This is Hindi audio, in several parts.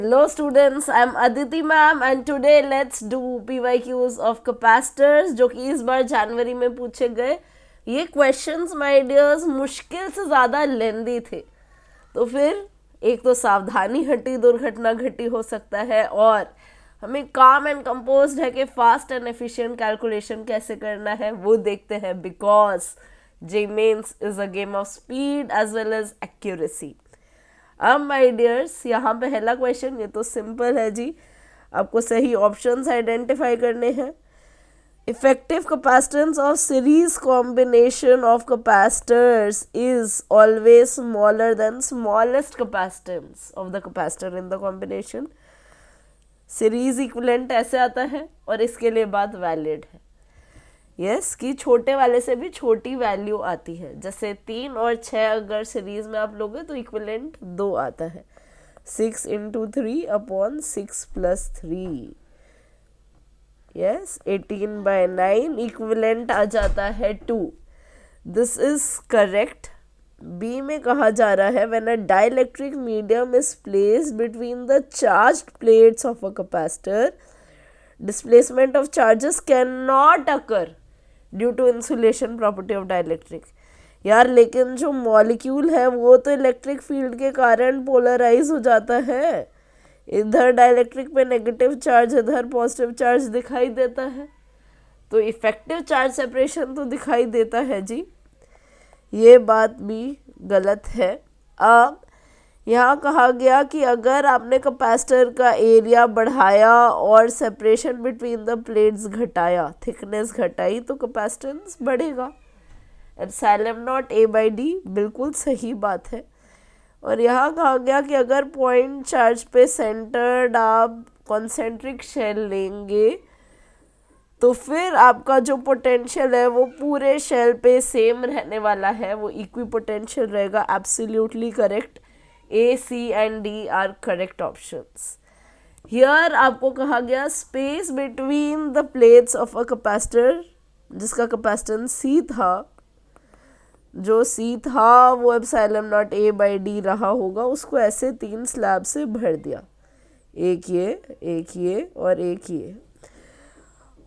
Hello students, I am Aditi ma'am and today let's do PYQs of capacitors जो कि इस बार जनवरी में पूछे गए। ये क्वेश्चंस माय डियर्स मुश्किल से ज़्यादा लेंदी थे, तो फिर एक तो सावधानी हटी दुर्घटना घटी हो सकता है, और हमें काम एंड कंपोज्ड है कि फास्ट एंड एफिशिएंट कैलकुलेशन कैसे करना है वो देखते हैं, because J Mains is a game of speed as well as accuracy. अब माय डियर्स यहाँ पहला क्वेश्चन, ये तो सिंपल है जी, आपको सही ऑप्शंस आइडेंटिफाई करने हैं। Effective capacitance of series combination of capacitors is always smaller than smallest capacitance of the capacitor in the combination. Series equivalent ऐसे आता है और इसके लिए बात वैलिड है। यस कि छोटे वाले से भी छोटी वैल्यू आती है, जैसे 3 और 6 अगर सीरीज में आप लोगे तो इक्विवेलेंट 2 आता है, 6 into 3 upon 6 plus 3। Yes 18/9 equivalent आ जाता है 2। This is correct. बी में कहा जा रहा है when a dielectric medium is placed between the charged plates of a capacitor, displacement of charges cannot occur due to insulation property of dielectric। यार लेकिन जो मॉलिक्यूल है वो तो इलेक्ट्रिक फील्ड के कारण पोलराइज हो जाता है, इधर डाइलेक्ट्रिक पे नेगेटिव चार्ज इधर पॉजिटिव चार्ज दिखाई देता है, तो इफेक्टिव चार्ज सेपरेशन तो दिखाई देता है जी, ये बात भी गलत है। अब यहाँ कहा गया कि अगर आपने कैपेसिटर का एरिया बढ़ाया और सेपरेशन बिटवीन द प्लेट्स घटाया, थिकनेस घटाई, तो कैपेसिटेंस बढ़ेगा। एप्सिलॉन नॉट A/D बिल्कुल सही बात है। और यहाँ कहा गया कि अगर पॉइंट चार्ज पे सेंटर्ड आप कॉन्सेंट्रिक शेल लेंगे तो फिर आपका जो पोटेंशियल है वो पूरे शेल पे सेम रहने वाला है, वो इक्वी पोटेंशियल रहेगा। Absolutely correct. A, C and D are correct options. Here आपको कहा गया space between the plates of a capacitor, जिसका कैपेसिटेंस C था, जो C था वो एप्सिलॉन नॉट A/D रहा होगा, उसको ऐसे 3 स्लैब से भर दिया, एक ये और एक ये।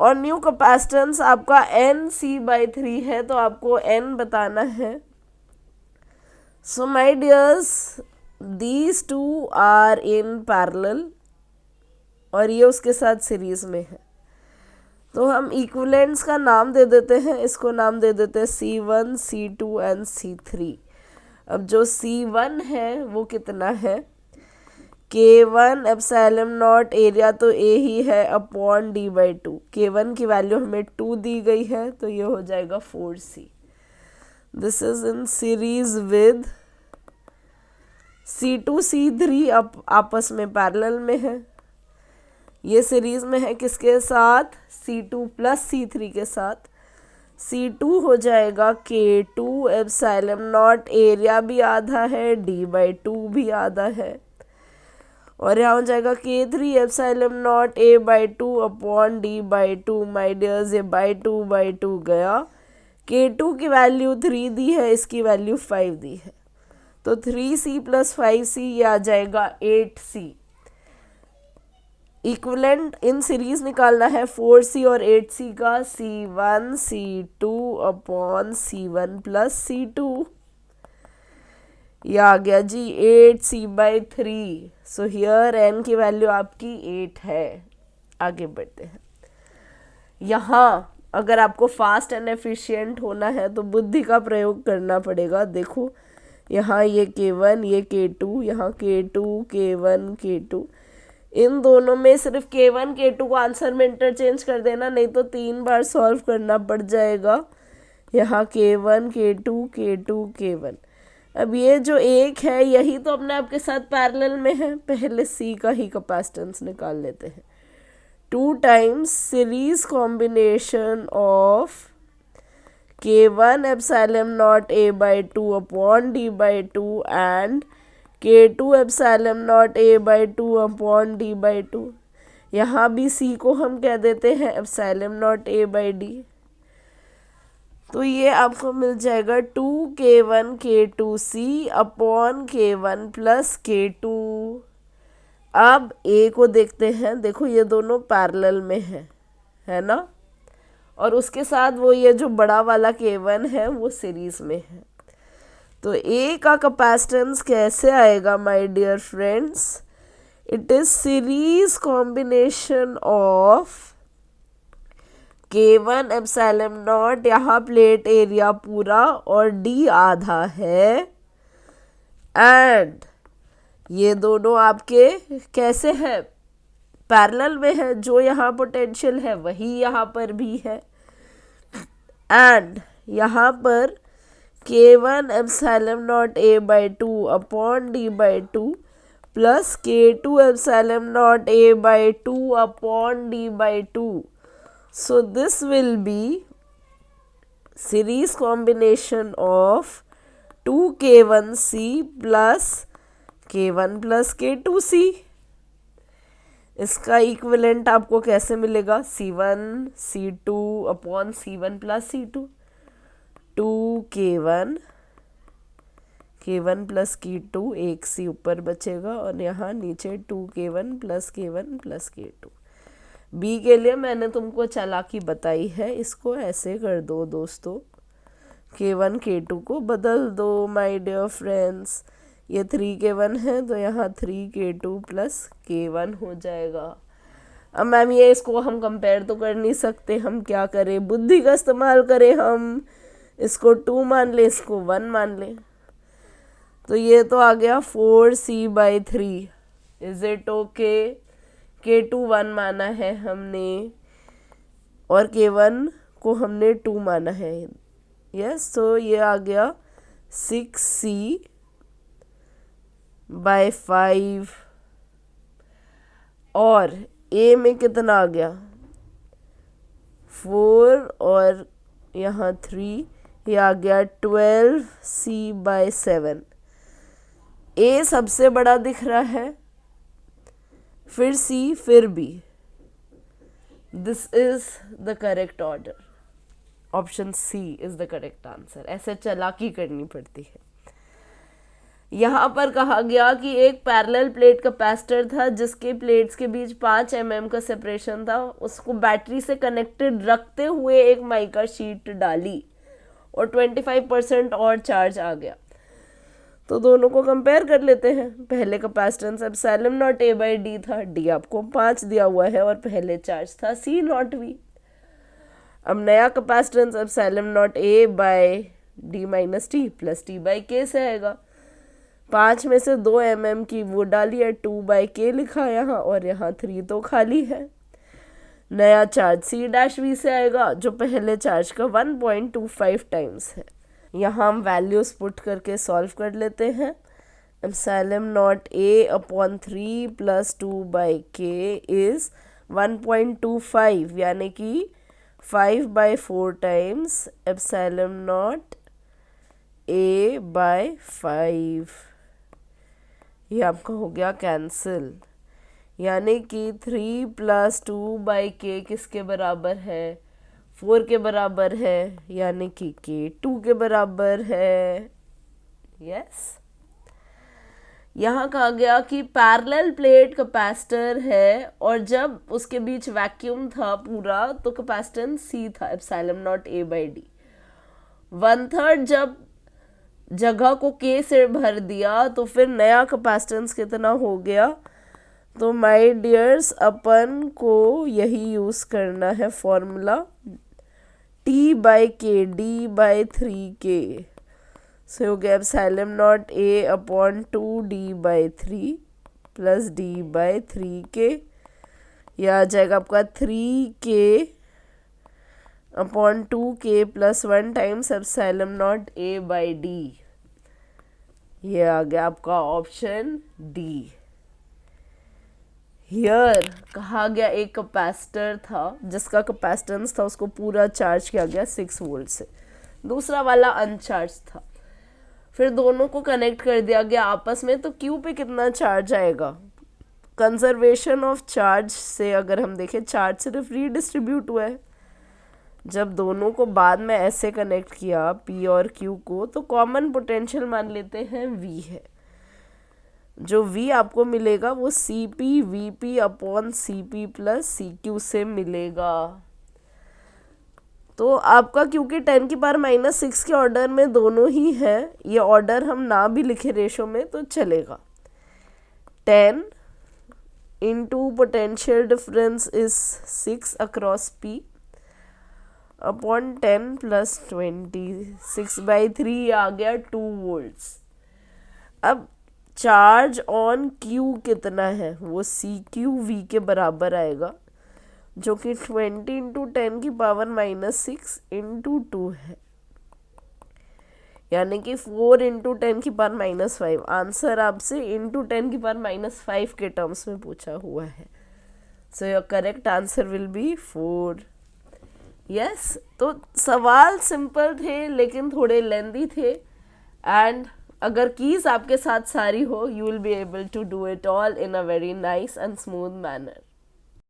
और न्यू कैपेसिटेंस आपका NC/3 है, तो आपको N बताना है। So my dears these two are in parallel और ये उसके साथ सीरीज में है, तो हम इक्विवेलेंट्स का नाम दे देते हैं, इसको नाम दे देते हैं C1, C2 एंड C3। अब जो C1 है वो कितना है, K1 एप्सिलॉन नॉट एरिया तो A ही है अपॉन D/2। K1 की वैल्यू हमें 2 दी गई है, तो ये हो जाएगा 4C। This is in series with C2 C3 आपस में पैरेलल में है। ये सीरीज में है किसके साथ, C2 प्लस C3 के साथ। C2 हो जाएगा K2 एप्सिलॉन नॉट एरिया भी आधा है, D/2 भी आधा है, और यहाँ हो जाएगा K3 epsilon not A/2 upon D/2। My dears ये by2 गया। K2 की वैल्यू 3 दी है, इसकी वैल्यू 5 दी है, तो 3C प्लस 5C ये आ जाएगा 8C। इक्विवेलेंट इन सीरीज निकालना है 4C और 8C का, C1 C2 upon C1 plus C2, ये आ गया जी 8C/3। सो हियर N की वैल्यू आपकी 8 है। आगे बढ़ते हैं। यहाँ अगर आपको फास्ट एंड एफिशिएंट होना है तो बुद्धि का प्रयोग करना पड़ेगा। देखो यहाँ ये K1 ये K2, यहाँ K2 K1 K2, इन दोनों में सिर्फ K1 K2 को आंसर में इंटरचेंज कर देना, नहीं तो 3 बार सॉल्व करना पड़ जाएगा। यहाँ K1 K2 K2 K1। अब ये जो एक है यही तो अपने आपके साथ पैरेलल में है, पहले C का ही कैपेसिटेंस निकाल लेते हैं। 2 times series combination of K1 epsilon not A/2 upon D/2 and K2 epsilon not A/2 upon D/2। यहाँ भी C को हम कह देते हैं एप्सिलॉन नॉट A/D, तो ये आपको मिल जाएगा 2K1 K2C upon K1 plus K2। अब ए को देखते हैं, देखो ये दोनों पैरेलल में है ना, और उसके साथ वो ये जो बड़ा वाला K1 है वो सीरीज में है। तो ए का कैपेसिटेंस कैसे आएगा my dear friends? It is series combination of K1 epsilon naught, यहाँ प्लेट एरिया पूरा और D आधा है, एंड ये दोनों आपके कैसे हैं? पैरेलल में है। जो यहाँ पोटेंशियल है वही यहाँ पर भी है, एंड यहाँ पर K1 epsilon not A by 2 upon D by 2 plus K2 epsilon not A by 2 upon D by 2. So this will be series combination of 2K1C plus K1 plus K2C. इसका इक्विवेलेंट आपको कैसे मिलेगा? C1 C2 upon C1 plus C2, 2K1 K1 plus K2, एक C ऊपर बचेगा और यहाँ नीचे 2K1 plus K1 plus K2. B के लिए मैंने तुमको चालाकी बताई है, इसको ऐसे कर दो दोस्तों, K1 K2 को बदल दो माय डियर फ्रेंड्स। ये 3K1 है तो यहाँ 3K2 प्लस K1 हो जाएगा। अब मैम ये इसको हम कंपेयर तो कर नहीं सकते, हम क्या करें? बुद्धि का इस्तेमाल करें, हम इसको 2 मान लें, इसको 1 मान लें। तो ये तो आ गया 4C by 3. Is it okay? K2 1 माना है हमने और K1 को हमने 2 माना है। यस, तो ये आ गया 6C बाई 5, और A में कितना आ गया? 4 और यहाँ 3, ये आ गया 12C बाई 7. A सबसे बड़ा दिख रहा है, फिर C, फिर B. This is the correct order. Option C is the correct answer. ऐसे चालाकी करनी पड़ती है। यहाँ पर कहा गया कि एक पैरेलल प्लेट कैपेसिटर था जिसके प्लेट्स के बीच 5 mm का सेपरेशन था। उसको बैटरी से कनेक्टेड रखते हुए एक माइका शीट डाली और 25% और चार्ज आ गया। तो दोनों को कंपेयर कर लेते हैं। पहले capacitance epsilon not A by D था, D आपको 5 दिया हुआ है और पहले चार्ज था C नॉट V। अब नया capacitance epsilon not A by D minus T plus T by K से आएगा। 5 में से 2 mm की वो डाली है, 2 बाई K लिखा यहाँ, और यहाँ 3 तो खाली है। नया चार्ज C डैश V से आएगा जो पहले चार्ज का 1.25 टाइम्स है। यहाँ हम वैल्यूज पुट करके सॉल्व कर लेते हैं। Epsilon not A upon 3 plus 2 by K is 1.25, यानी कि 5 by 4 times epsilon not A by 5। ये आपका हो गया कैंसिल, यानी कि 3 प्लस 2 बाई K किसके बराबर है? 4 के बराबर है, यानी कि K2 के बराबर है। यस, यहाँ कहा गया कि पैरेलल प्लेट कैपेसिटर है और जब उसके बीच वैक्यूम था पूरा तो कैपेसिटेंस C था epsilon not A by D। 1/3 जब जगह को K से भर दिया तो फिर नया कैपेसिटेंस कितना हो गया? तो माय डियर्स, अपन को यही यूज़ करना है formula T by K D by 3K। सो हो गया epsilon not A upon 2D by 3 plus D by 3K। यह आ जाएगा आपका 3K upon 2K plus 1 times epsilon not A by D। ये आ गया आपका ऑप्शन D। हियर कहा गया एक कैपेसिटर था जिसका कैपेसिटेंस था उसको पूरा चार्ज किया गया 6 वोल्ट से, दूसरा वाला अनचार्ज था। फिर दोनों को कनेक्ट कर दिया गया आपस में, तो क्यू पे कितना चार्ज आएगा? कंजर्वेशन ऑफ चार्ज से अगर हम देखें, चार्ज सिर्फ रीडिस्ट्रीब्यूट हुआ है। जब दोनों को बाद में ऐसे कनेक्ट किया P और Q को, तो कॉमन पोटेंशियल मान लेते हैं V है। जो v आपको मिलेगा वो C P V P upon C P plus C Q से मिलेगा। तो आपका क्योंकि 10⁻⁻6 के ऑर्डर में दोनों ही है, ये ऑर्डर हम ना भी लिखे रेशो में तो चलेगा। 10 into potential difference is 6 across P upon 10 plus 20, 6/3 आ गया 2 वोल्ट्स। अब चार्ज ऑन Q कितना है, वो CQV के बराबर आएगा, जो कि 20 इंटू 10⁻⁻6 इंटू 2 है, यानी कि 4 इंटू 10⁻⁻5। आंसर आपसे इंटू 10⁻⁻5 के टर्म्स में पूछा हुआ है। So your correct answer will be 4। Yes, तो सवाल सिंपल थे लेकिन थोड़े लेंदी थे, एंड अगर कीज आपके साथ सारी हो, you will be able to do it all in a very nice and smooth manner.